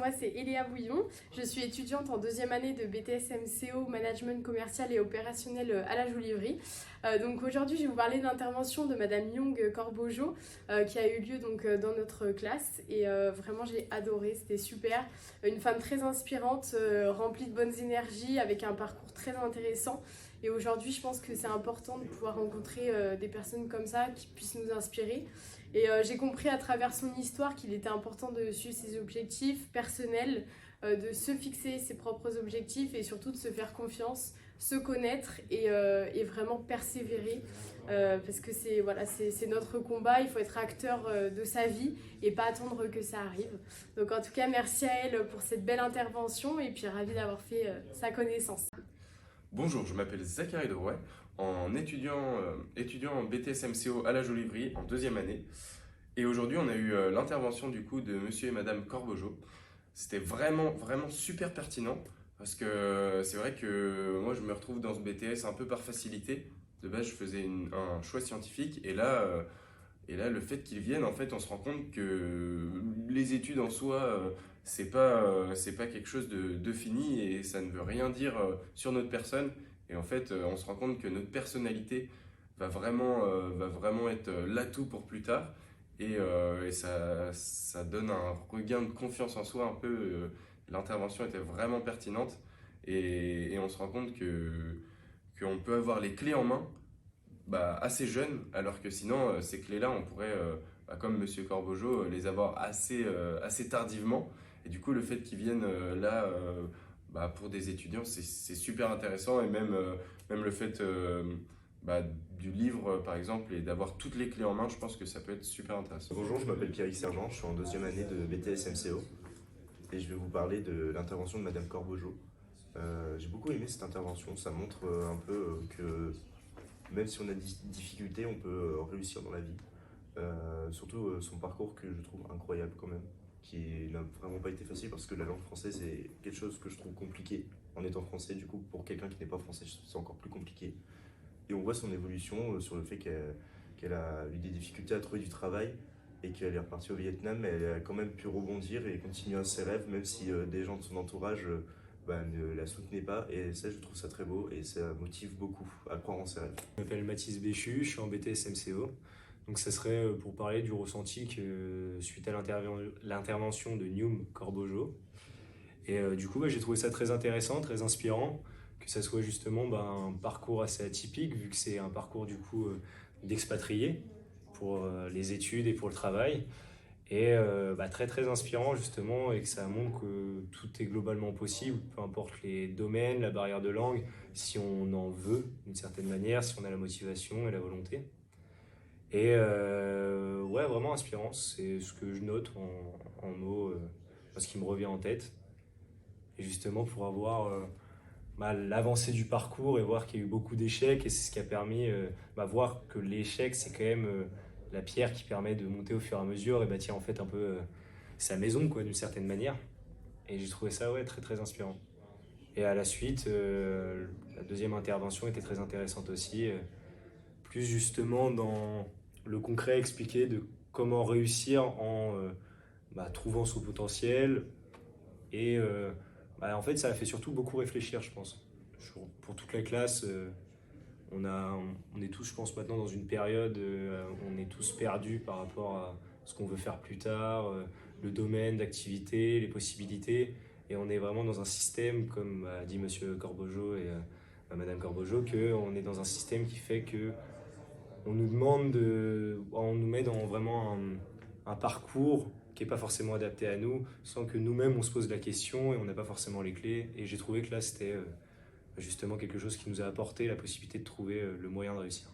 moi c'est Eléa Bouillon, je suis étudiante en deuxième année de BTS MCO, Management commercial et opérationnel à la Joliverie. Donc aujourd'hui je vais vous parler de l'intervention de Madame Young Corbojo qui a eu lieu donc, dans notre classe et vraiment j'ai adoré, c'était super. Une femme très inspirante, remplie de bonnes énergies, avec un parcours très intéressant. Et aujourd'hui, je pense que c'est important de pouvoir rencontrer des personnes comme ça qui puissent nous inspirer. Et j'ai compris à travers son histoire qu'il était important de suivre ses objectifs personnels, de se fixer ses propres objectifs et surtout de se faire confiance, se connaître et vraiment persévérer. Parce que c'est notre combat, il faut être acteur de sa vie et pas attendre que ça arrive. Donc en tout cas, merci à elle pour cette belle intervention et puis ravie d'avoir fait sa connaissance. Bonjour, je m'appelle Zachary Drouet, étudiant en BTS MCO à la Joliverie en deuxième année. Et aujourd'hui, on a eu l'intervention du coup de monsieur et madame Corbojo. C'était vraiment super pertinent parce que c'est vrai que moi je me retrouve dans ce BTS un peu par facilité. De base, je faisais un choix scientifique et là, le fait qu'ils viennent, en fait, on se rend compte que les études en soi, c'est pas quelque chose de fini et ça ne veut rien dire sur notre personne. Et en fait, on se rend compte que notre personnalité va vraiment être l'atout pour plus tard. Et ça donne un regain de confiance en soi un peu. L'intervention était vraiment pertinente et on se rend compte qu'on peut avoir les clés en main assez jeune, alors que sinon, ces clés-là, on pourrait, comme Monsieur Corbojo, les avoir assez tardivement. Et du coup, le fait qu'ils viennent là pour des étudiants, c'est super intéressant. Et même le fait du livre, par exemple, et d'avoir toutes les clés en main, je pense que ça peut être super intéressant. Bonjour, je m'appelle Pierre Sergent, je suis en deuxième année de BTS MCO et je vais vous parler de l'intervention de Madame Corbojo. J'ai beaucoup aimé cette intervention, ça montre un peu que même si on a des difficultés, on peut réussir dans la vie. Surtout son parcours que je trouve incroyable quand même, qui n'a vraiment pas été facile parce que la langue française est quelque chose que je trouve compliqué en étant français. Du coup, pour quelqu'un qui n'est pas français, c'est encore plus compliqué. Et on voit son évolution sur le fait qu'elle a eu des difficultés à trouver du travail et qu'elle est repartie au Vietnam, mais elle a quand même pu rebondir et continuer ses rêves, même si des gens de son entourage ne la soutenaient pas. Et ça, je trouve ça très beau et ça motive beaucoup à croire en ses rêves. Je m'appelle Mathis Béchu, je suis en BTS MCO. Donc ça serait pour parler du ressenti que suite à l'intervention de Young Corbojo. Et du coup, j'ai trouvé ça très intéressant, très inspirant, que ça soit justement un parcours assez atypique, vu que c'est un parcours du coup d'expatriés pour les études et pour le travail. Et très inspirant justement, et que ça montre que tout est globalement possible, peu importe les domaines, la barrière de langue, si on en veut d'une certaine manière, si on a la motivation et la volonté. Et vraiment inspirant, c'est ce que je note en mots, ce qui me revient en tête. Et justement pour avoir l'avancée du parcours et voir qu'il y a eu beaucoup d'échecs, et c'est ce qui a permis voir que l'échec c'est quand même la pierre qui permet de monter au fur et à mesure et bâtir en fait un peu sa maison d'une certaine manière. Et j'ai trouvé ça très inspirant. Et à la suite, la deuxième intervention était très intéressante aussi, plus justement dans le concret expliqué de comment réussir en trouvant son potentiel. Et en fait, ça a fait surtout beaucoup réfléchir, je pense. Pour toute la classe, on est tous, je pense, maintenant dans une période où on est tous perdus par rapport à ce qu'on veut faire plus tard, le domaine d'activité, les possibilités. Et on est vraiment dans un système, comme a dit Monsieur Corbojo et Madame Corbojo, qu'on est dans un système qui fait que on nous met dans vraiment un parcours qui n'est pas forcément adapté à nous, sans que nous-mêmes on se pose la question et on n'a pas forcément les clés. Et j'ai trouvé que là c'était justement quelque chose qui nous a apporté la possibilité de trouver le moyen de réussir.